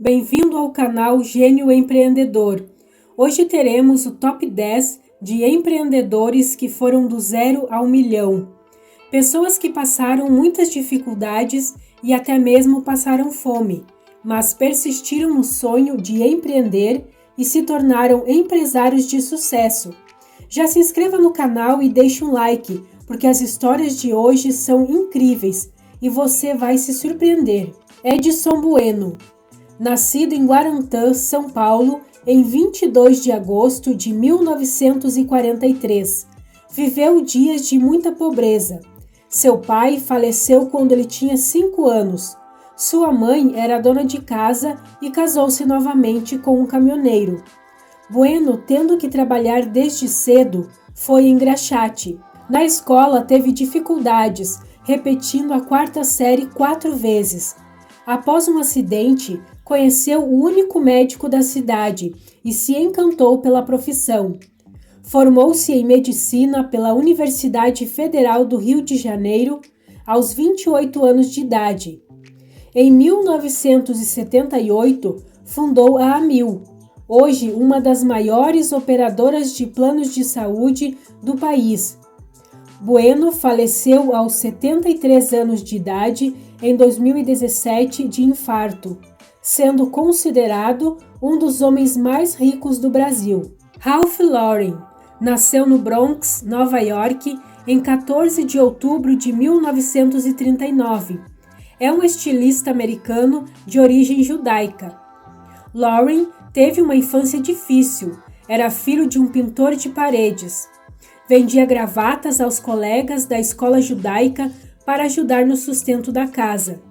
Bem-vindo ao canal Gênio Empreendedor. Hoje teremos o top 10 de empreendedores que foram do 0 ao milhão. Pessoas que passaram muitas dificuldades e até mesmo passaram fome, mas persistiram no sonho de empreender e se tornaram empresários de sucesso. Já se inscreva no canal e deixe um like, porque as histórias de hoje são incríveis e você vai se surpreender. Edson Bueno. Nascido em Guarantã, São Paulo, em 22 de agosto de 1943. Viveu dias de muita pobreza. Seu pai faleceu quando ele tinha 5 anos. Sua mãe era dona de casa e casou-se novamente com um caminhoneiro. Bueno, tendo que trabalhar desde cedo, foi engraxate. Na escola teve dificuldades, repetindo a 4ª série 4 vezes. Após um acidente, conheceu o único médico da cidade e se encantou pela profissão. Formou-se em medicina pela Universidade Federal do Rio de Janeiro aos 28 anos de idade. Em 1978, fundou a Amil, hoje uma das maiores operadoras de planos de saúde do país. Bueno faleceu aos 73 anos de idade em 2017 de infarto, sendo considerado um dos homens mais ricos do Brasil. Ralph Lauren nasceu no Bronx, Nova York, em 14 de outubro de 1939. É um estilista americano de origem judaica. Lauren teve uma infância difícil, era filho de um pintor de paredes. Vendia gravatas aos colegas da escola judaica para ajudar no sustento da casa.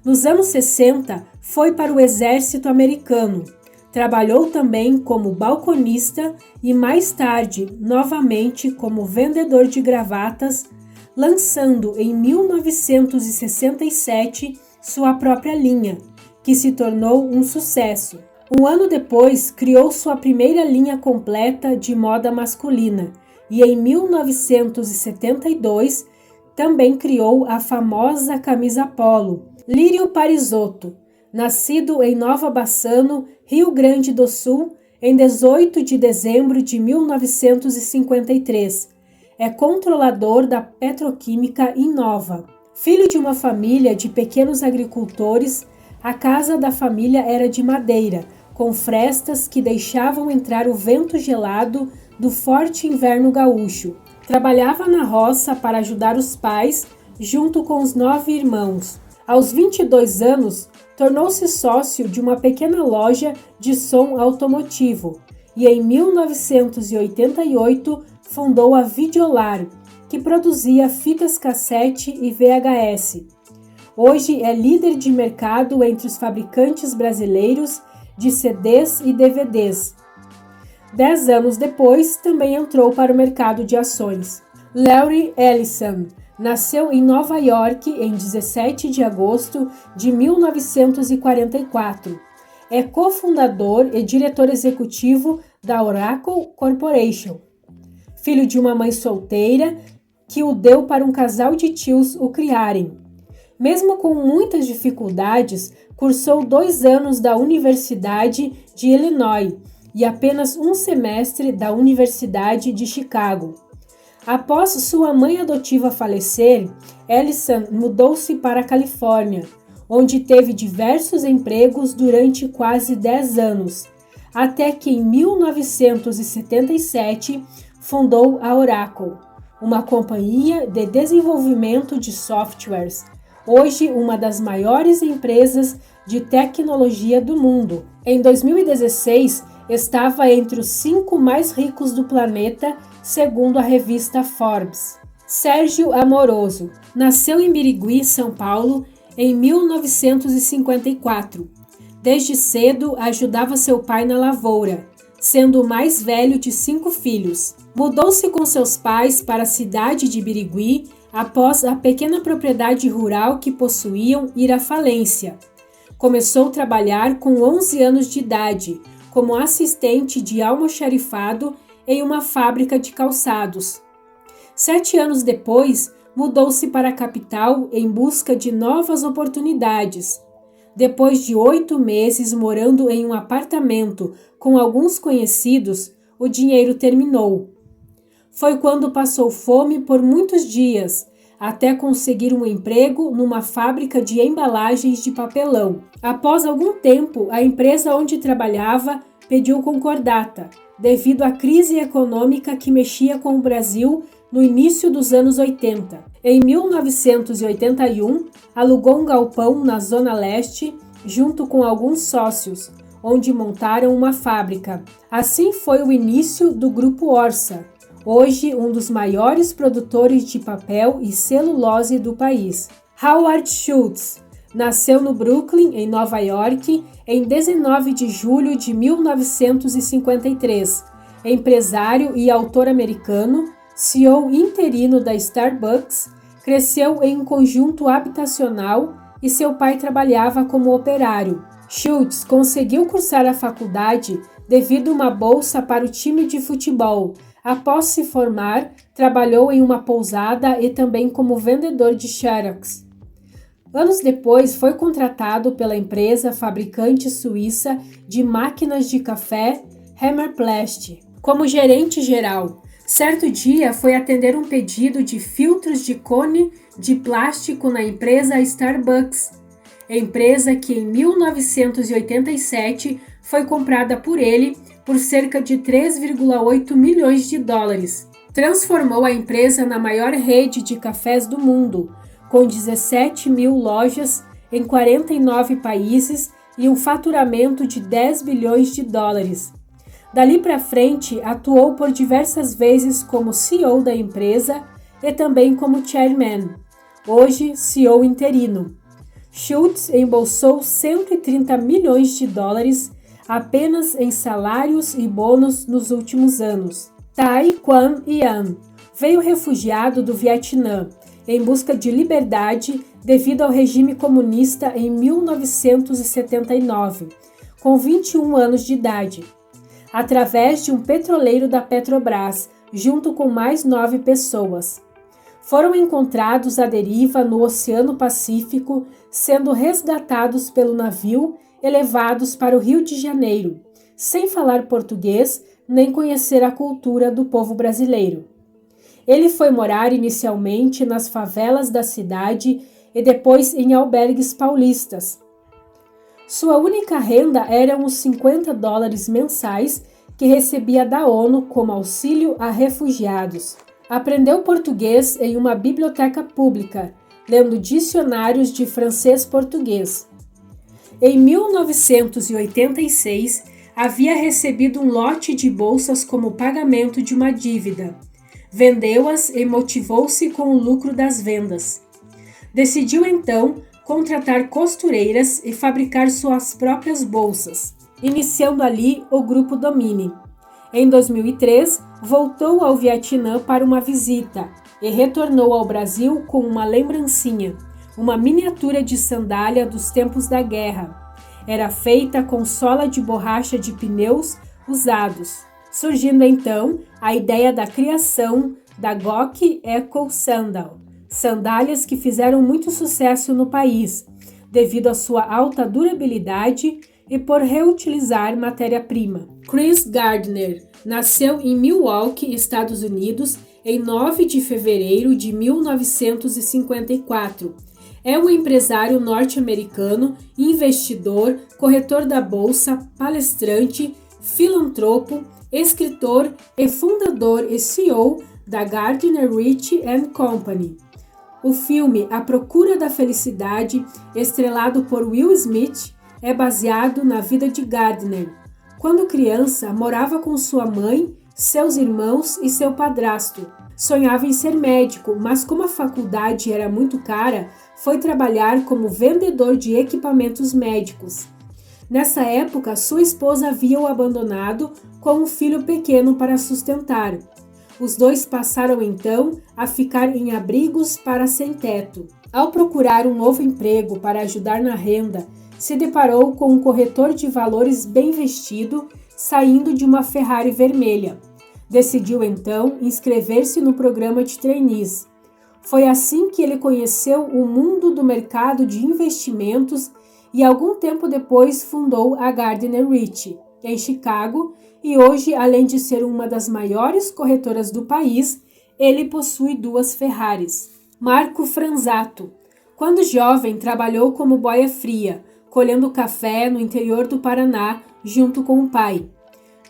Nos anos 60, foi para o exército americano. Trabalhou também como balconista e mais tarde, novamente, como vendedor de gravatas, lançando em 1967 sua própria linha, que se tornou um sucesso. Um ano depois, criou sua primeira linha completa de moda masculina e em 1972 também criou a famosa camisa polo. Lírio Parisotto, nascido em Nova Bassano, Rio Grande do Sul, em 18 de dezembro de 1953. É controlador da petroquímica Innova. Filho de uma família de pequenos agricultores, a casa da família era de madeira, com frestas que deixavam entrar o vento gelado do forte inverno gaúcho. Trabalhava na roça para ajudar os pais, junto com os 9 irmãos. Aos 22 anos, tornou-se sócio de uma pequena loja de som automotivo e em 1988 fundou a Videolar, que produzia fitas cassete e VHS. Hoje é líder de mercado entre os fabricantes brasileiros de CDs e DVDs. 10 anos depois, também entrou para o mercado de ações. Larry Ellison nasceu em Nova York em 17 de agosto de 1944. É cofundador e diretor executivo da Oracle Corporation. Filho de uma mãe solteira que o deu para um casal de tios o criarem. Mesmo com muitas dificuldades, cursou 2 anos da Universidade de Illinois e apenas um semestre da Universidade de Chicago. Após sua mãe adotiva falecer, Ellison mudou-se para a Califórnia, onde teve diversos empregos durante quase 10 anos, até que em 1977 fundou a Oracle, uma companhia de desenvolvimento de softwares, hoje uma das maiores empresas de tecnologia do mundo. Em 2016, estava entre os 5 mais ricos do planeta, segundo a revista Forbes. Sérgio Amoroso nasceu em Birigui, São Paulo, em 1954. Desde cedo, ajudava seu pai na lavoura, sendo o mais velho de 5 filhos. Mudou-se com seus pais para a cidade de Birigui após a pequena propriedade rural que possuíam ir à falência. Começou a trabalhar com 11 anos de idade, como assistente de almoxarifado em uma fábrica de calçados. 7 anos depois, mudou-se para a capital em busca de novas oportunidades. Depois de 8 meses morando em um apartamento com alguns conhecidos, o dinheiro terminou. Foi quando passou fome por muitos dias, até conseguir um emprego numa fábrica de embalagens de papelão. Após algum tempo, a empresa onde trabalhava pediu concordata, devido à crise econômica que mexia com o Brasil no início dos anos 80. Em 1981, alugou um galpão na Zona Leste, junto com alguns sócios, onde montaram uma fábrica. Assim foi o início do Grupo Orsa, hoje um dos maiores produtores de papel e celulose do país. Howard Schultz nasceu no Brooklyn, em Nova York, em 19 de julho de 1953. Empresário e autor americano, CEO interino da Starbucks, cresceu em um conjunto habitacional e seu pai trabalhava como operário. Schultz conseguiu cursar a faculdade devido a uma bolsa para o time de futebol. Após se formar, trabalhou em uma pousada e também como vendedor de Xerox. Anos depois, foi contratado pela empresa fabricante suíça de máquinas de café Hammerplast como gerente geral. Certo dia, foi atender um pedido de filtros de cone de plástico na empresa Starbucks, empresa que em 1987 foi comprada por ele por cerca de 3,8 milhões de dólares. Transformou a empresa na maior rede de cafés do mundo, com 17 mil lojas em 49 países e um faturamento de 10 bilhões de dólares. Dali para frente, atuou por diversas vezes como CEO da empresa e também como chairman, hoje CEO interino. Schultz embolsou 130 milhões de dólares apenas em salários e bônus nos últimos anos. Tai Quan Yan veio refugiado do Vietnã em busca de liberdade devido ao regime comunista em 1979, com 21 anos de idade, através de um petroleiro da Petrobras, junto com mais 9 pessoas. Foram encontrados à deriva no Oceano Pacífico, sendo resgatados pelo navio e levados para o Rio de Janeiro, sem falar português nem conhecer a cultura do povo brasileiro. Ele foi morar inicialmente nas favelas da cidade e depois em albergues paulistas. Sua única renda eram os 50 dólares mensais que recebia da ONU como auxílio a refugiados. Aprendeu português em uma biblioteca pública, lendo dicionários de francês-português. Em 1986, havia recebido um lote de bolsas como pagamento de uma dívida. Vendeu-as e motivou-se com o lucro das vendas. Decidiu então contratar costureiras e fabricar suas próprias bolsas, iniciando ali o Grupo Domini. Em 2003, voltou ao Vietnã para uma visita e retornou ao Brasil com uma lembrancinha, uma miniatura de sandália dos tempos da guerra. Era feita com sola de borracha de pneus usados, surgindo então a ideia da criação da Gok Eco Sandal, sandálias que fizeram muito sucesso no país, devido à sua alta durabilidade e por reutilizar matéria-prima. Chris Gardner nasceu em Milwaukee, Estados Unidos, em 9 de fevereiro de 1954. É um empresário norte-americano, investidor, corretor da bolsa, palestrante, filantropo, escritor e fundador e CEO da Gardner Rich & Company. O filme A Procura da Felicidade, estrelado por Will Smith, é baseado na vida de Gardner. Quando criança, morava com sua mãe, seus irmãos e seu padrasto. Sonhava em ser médico, mas como a faculdade era muito cara, foi trabalhar como vendedor de equipamentos médicos. Nessa época, sua esposa havia o abandonado com um filho pequeno para sustentar. Os dois passaram então a ficar em abrigos para sem-teto. Ao procurar um novo emprego para ajudar na renda, se deparou com um corretor de valores bem vestido, saindo de uma Ferrari vermelha. Decidiu então inscrever-se no programa de trainees. Foi assim que ele conheceu o mundo do mercado de investimentos e algum tempo depois fundou a Gardner Rich, em Chicago, e hoje, além de ser uma das maiores corretoras do país, ele possui 2 Ferraris. Marco Franzato. Quando jovem, trabalhou como boia fria, colhendo café no interior do Paraná, junto com o pai.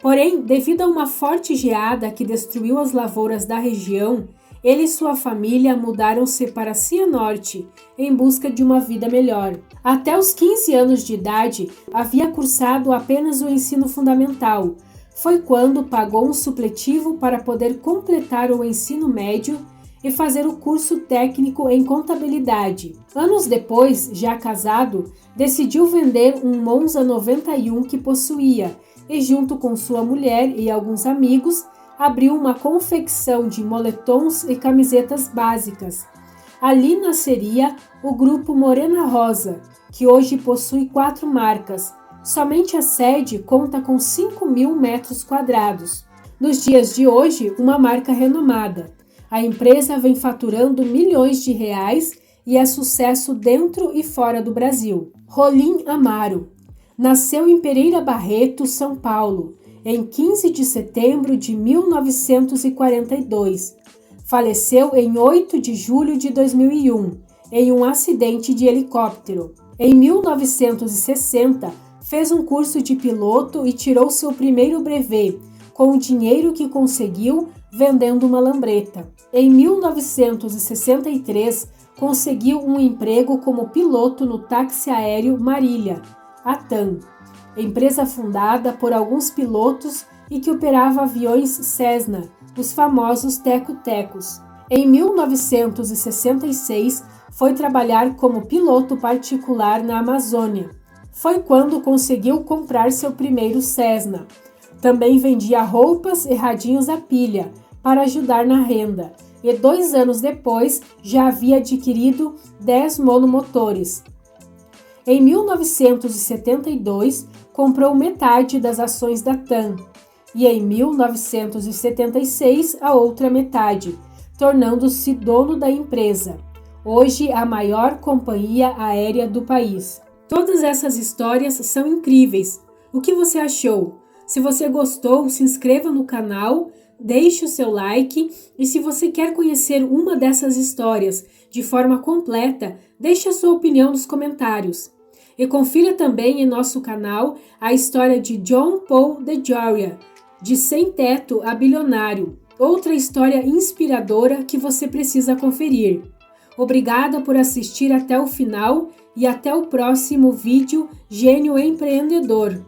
Porém, devido a uma forte geada que destruiu as lavouras da região, ele e sua família mudaram-se para Cianorte, em busca de uma vida melhor. Até os 15 anos de idade, havia cursado apenas o ensino fundamental. Foi quando pagou um supletivo para poder completar o ensino médio e fazer o curso técnico em contabilidade. Anos depois, já casado, decidiu vender um Monza 91 que possuía e, junto com sua mulher e alguns amigos, abriu uma confecção de moletons e camisetas básicas. Ali nasceria o grupo Morena Rosa, que hoje possui 4 marcas. Somente a sede conta com 5.000 metros quadrados. Nos dias de hoje, uma marca renomada. A empresa vem faturando milhões de reais e é sucesso dentro e fora do Brasil. Rolim Amaro. Nasceu em Pereira Barreto, São Paulo, em 15 de setembro de 1942. Faleceu em 8 de julho de 2001, em um acidente de helicóptero. Em 1960, fez um curso de piloto e tirou seu primeiro brevet, com o dinheiro que conseguiu vendendo uma lambreta. Em 1963, conseguiu um emprego como piloto no táxi aéreo Marília, a TAM, empresa fundada por alguns pilotos e que operava aviões Cessna, os famosos teco-tecos. Em 1966, foi trabalhar como piloto particular na Amazônia. Foi quando conseguiu comprar seu primeiro Cessna. Também vendia roupas e radinhos a pilha para ajudar na renda, e 2 anos depois já havia adquirido 10 monomotores. Em 1972, comprou metade das ações da TAM e em 1976 a outra metade, tornando-se dono da empresa, hoje a maior companhia aérea do país. Todas essas histórias são incríveis. O que você achou? Se você gostou, se inscreva no canal, deixe o seu like e se você quer conhecer uma dessas histórias de forma completa, deixe a sua opinião nos comentários. E confira também em nosso canal a história de John Paul DeJoria, de sem teto a bilionário, outra história inspiradora que você precisa conferir. Obrigada por assistir até o final e até o próximo vídeo Gênio Empreendedor.